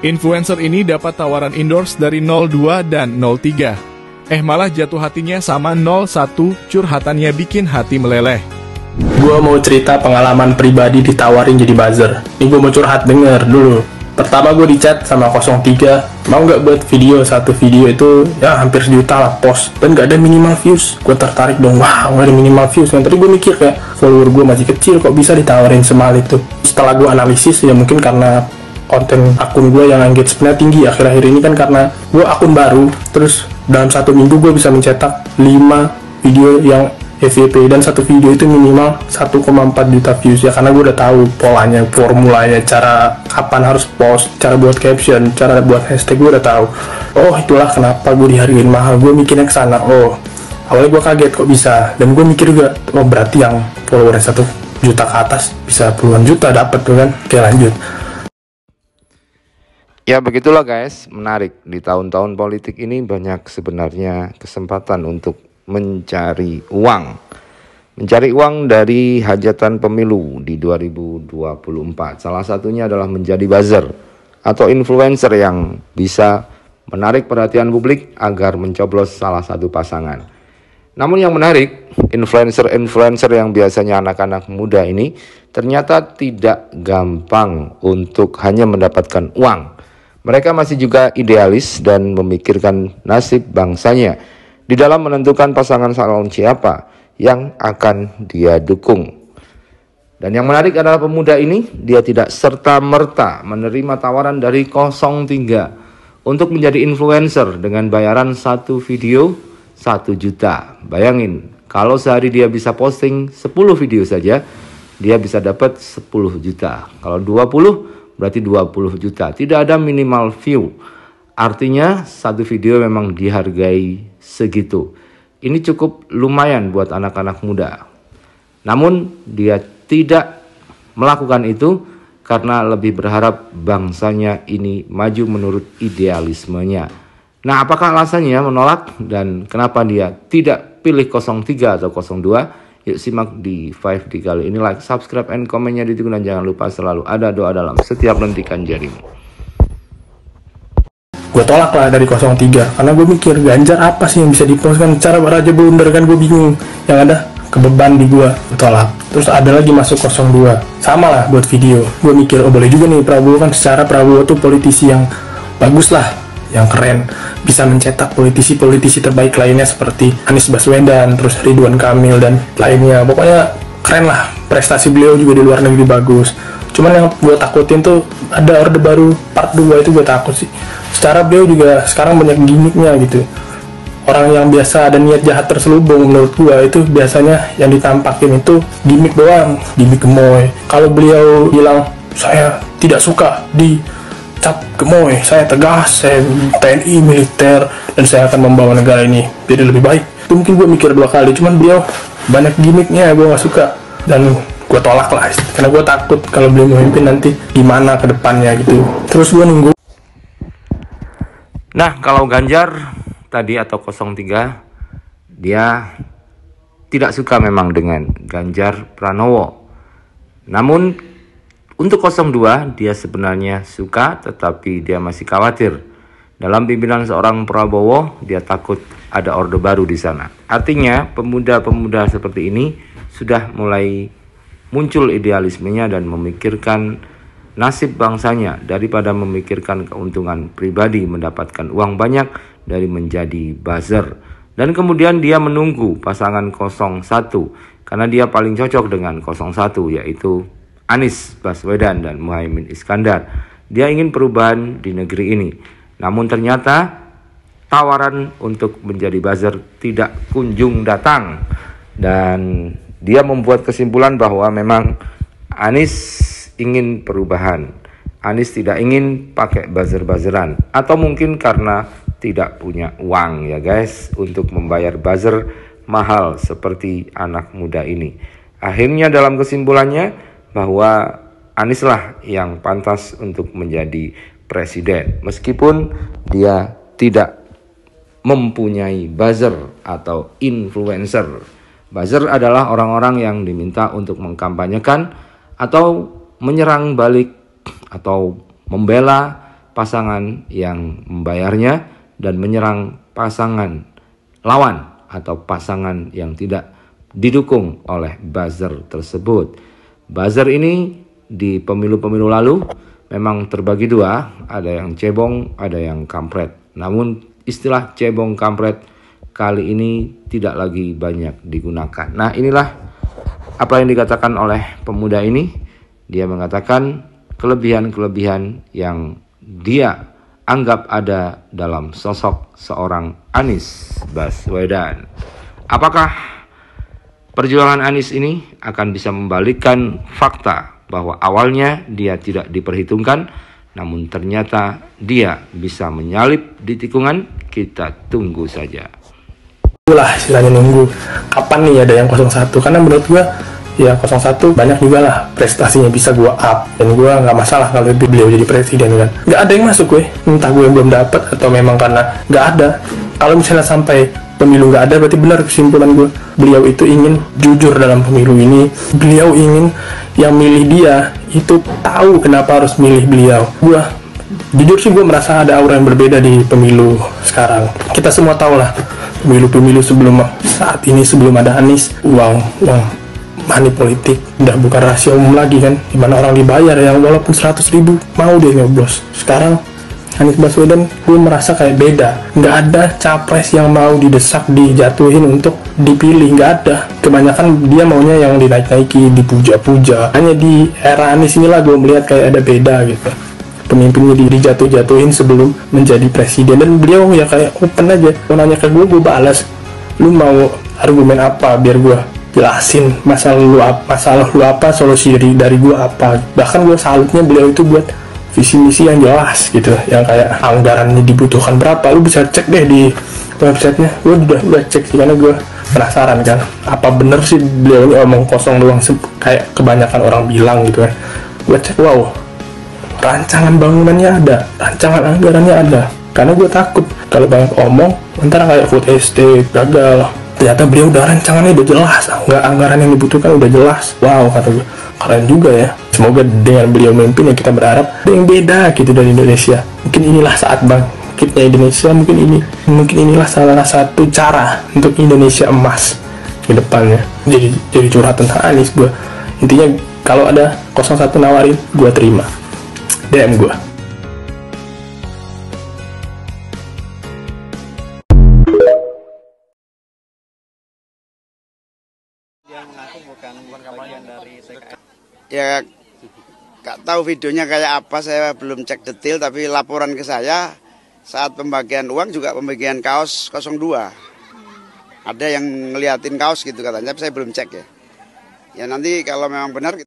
Influencer ini dapat tawaran endorse dari 02 dan 03. Malah jatuh hatinya sama 01, curhatannya bikin hati meleleh. Gue mau cerita pengalaman pribadi ditawarin jadi buzzer. Ini gue mau curhat, denger dulu. Pertama gue dicat sama 03, mau nggak buat video, satu video itu ya hampir sejuta lah post, dan nggak ada minimal views. Gue tertarik dong, wah nggak ada minimal views. Yang tadi gue mikir kayak follower gue masih kecil, kok bisa ditawarin semahal itu. Setelah gue analisis, ya mungkin karena konten akun gue yang engagement-nya tinggi akhir-akhir ini kan, karena gue akun baru. Terus dalam satu minggu gue bisa mencetak 5 video yang FYP, dan satu video itu minimal 1,4 juta views ya, karena gue udah tahu polanya, formulanya, cara kapan harus post, cara buat caption, cara buat hashtag, gue udah tahu. Oh itulah kenapa gue dihargain mahal. Gue mikirnya ke sana. Oh awalnya gue kaget kok bisa, dan gue mikir juga, oh berarti yang followernya 1 juta ke atas bisa puluhan juta dapat tuh kan. Oke lanjut. Ya begitulah guys, menarik. Di tahun-tahun politik ini banyak sebenarnya kesempatan untuk mencari uang. Mencari uang dari hajatan pemilu di 2024. Salah satunya adalah menjadi buzzer atau influencer yang bisa menarik perhatian publik agar mencoblos salah satu pasangan. Namun yang menarik, influencer-influencer yang biasanya anak-anak muda ini ternyata tidak gampang untuk hanya mendapatkan uang. Mereka masih juga idealis dan memikirkan nasib bangsanya di dalam menentukan pasangan calon siapa yang akan dia dukung. Dan yang menarik adalah pemuda ini, dia tidak serta-merta menerima tawaran dari 03 untuk menjadi influencer dengan bayaran satu video 1 juta. Bayangin, kalau sehari dia bisa posting 10 video saja, dia bisa dapat 10 juta. Kalau 20 berarti 20 juta. Tidak ada minimal view. Artinya satu video memang dihargai segitu. Ini cukup lumayan buat anak-anak muda. Namun dia tidak melakukan itu karena lebih berharap bangsanya ini maju menurut idealismenya. Nah, apakah alasannya menolak dan kenapa dia tidak pilih 03 atau 02? Yuk simak di 5D kali ini. Like, subscribe, and komennya ditunggu, dan jangan lupa selalu ada doa dalam setiap lentikan jarimu. Gue tolak lah dari 03 karena gue mikir Ganjar apa sih yang bisa dipost, kan cara Raja blunder kan, gue bingung. Yang ada kebeban di gue tolak. Terus ada lagi masuk 02, sama lah buat video. Gue mikir oh boleh juga nih Prabowo, kan secara Prabowo tuh politisi yang bagus lah, yang keren, bisa mencetak politisi-politisi terbaik lainnya seperti Anies Baswedan, terus Ridwan Kamil dan lainnya. Pokoknya keren lah, prestasi beliau juga di luar negeri bagus. Cuman yang gue takutin tuh ada Orde Baru part 2, itu gue takut sih. Secara beliau juga sekarang banyak gimmicknya gitu. Orang yang biasa ada niat jahat terselubung, menurut gue itu biasanya yang ditampakin itu gimmick doang, gimmick gemoy. Kalau beliau bilang saya tidak suka di cap gemoy, saya tegas, saya TNI militer, dan saya akan membawa negara ini jadi lebih baik, itu mungkin gue mikir 2 kali. Cuman beliau banyak gimmicknya, gue gak suka, dan gue tolak lah karena gue takut kalau beliau memimpin nanti gimana ke depannya gitu. Terus gue nunggu. Nah, kalau Ganjar tadi atau 03, dia tidak suka memang dengan Ganjar Pranowo. Namun untuk 02 dia sebenarnya suka, tetapi dia masih khawatir. Dalam pimpinan seorang Prabowo, dia takut ada Orde Baru di sana. Artinya pemuda-pemuda seperti ini sudah mulai muncul idealismenya dan memikirkan nasib bangsanya daripada memikirkan keuntungan pribadi mendapatkan uang banyak dari menjadi buzzer. Dan kemudian dia menunggu pasangan 01 karena dia paling cocok dengan 01, yaitu Anies Baswedan dan Muhaimin Iskandar. Dia ingin perubahan di negeri ini. Namun ternyata tawaran untuk menjadi buzzer tidak kunjung datang. Dan dia membuat kesimpulan bahwa memang Anies ingin perubahan. Anies tidak ingin pakai buzzer-buzzeran. Atau mungkin karena tidak punya uang ya guys, untuk membayar buzzer mahal seperti anak muda ini. Akhirnya dalam kesimpulannya bahwa Anies lah yang pantas untuk menjadi presiden, meskipun dia tidak mempunyai buzzer atau influencer. Buzzer adalah orang-orang yang diminta untuk mengkampanyekan atau menyerang balik atau membela pasangan yang membayarnya dan menyerang pasangan lawan atau pasangan yang tidak didukung oleh buzzer tersebut. Buzzer ini di pemilu-pemilu lalu memang terbagi dua, ada yang cebong, ada yang kampret. Namun istilah cebong kampret kali ini tidak lagi banyak digunakan. Nah, inilah apa yang dikatakan oleh pemuda ini. Dia mengatakan kelebihan-kelebihan yang dia anggap ada dalam sosok seorang Anies Baswedan. Apakah perjuangan Anies ini akan bisa membalikkan fakta bahwa awalnya dia tidak diperhitungkan, namun ternyata dia bisa menyalip di tikungan? Kita tunggu saja. Itulah istilahnya nunggu kapan nih ada yang 01, karena menurut gua ya 01 banyak juga lah prestasinya bisa gua up, dan gua nggak masalah kalau beliau jadi presiden kan. Nggak ada yang masuk gue, entah gue yang belum dapat atau memang karena nggak ada. Kalau misalnya sampai pemilu nggak ada, berarti benar kesimpulan gue, beliau itu ingin jujur dalam pemilu ini. Beliau ingin yang milih dia itu tahu kenapa harus milih beliau. Gue jujur sih, gue merasa ada aura yang berbeda di pemilu sekarang. Kita semua tahu lah pemilu-pemilu sebelum saat ini, sebelum ada Anies, uang money politik udah bukan rahasia umum lagi kan, dimana orang dibayar yang walaupun 100.000 mau dia nyoblos. Sekarang Anies Baswedan, gue merasa kayak beda. Nggak ada capres yang mau didesak, dijatuhin untuk dipilih, nggak ada. Kebanyakan dia maunya yang dinaik-naiki, dipuja-puja. Hanya di era Anies inilah gue melihat kayak ada beda gitu. Pemimpinnya dijatuh-jatuhin sebelum menjadi presiden, dan beliau ya kayak open aja. Mau nanya ke gue balas. Lu mau argumen apa biar gue jelasin masalah lu apa, solusi dari gue apa. Bahkan gue salutnya beliau itu buat visi misi yang jelas gitu, yang kayak anggarannya dibutuhkan berapa, lu bisa cek deh di websitenya. Gue udah cek sih, karena gue penasaran kan, apa bener sih beliau ini omong kosong doang kayak kebanyakan orang bilang gitu kan. Gue cek, wow, rancangan bangunannya ada, rancangan anggarannya ada. Karena gue takut kalau banyak omong ntar kayak food estate gagal. Ternyata beliau udah rancangannya udah jelas, anggaran yang dibutuhkan udah jelas. Wow, kata gue, keren juga ya. Semoga dengan beliau memimpin ya, kita berharap ada yang beda gitu dari Indonesia. Mungkin inilah saat bangkitnya Indonesia, mungkin inilah salah satu cara untuk Indonesia emas ke depannya. Jadi curhat tentang Anies gue. Intinya kalau ada 01 nawarin, gue terima. DM gue. Dia mengaku bukan bagian dari TKN. Ya gak tahu videonya kayak apa, saya belum cek detail, tapi laporan ke saya saat pembagian uang juga pembagian kaos 02. Ada yang ngeliatin kaos gitu katanya, tapi saya belum cek ya. Ya nanti kalau memang benar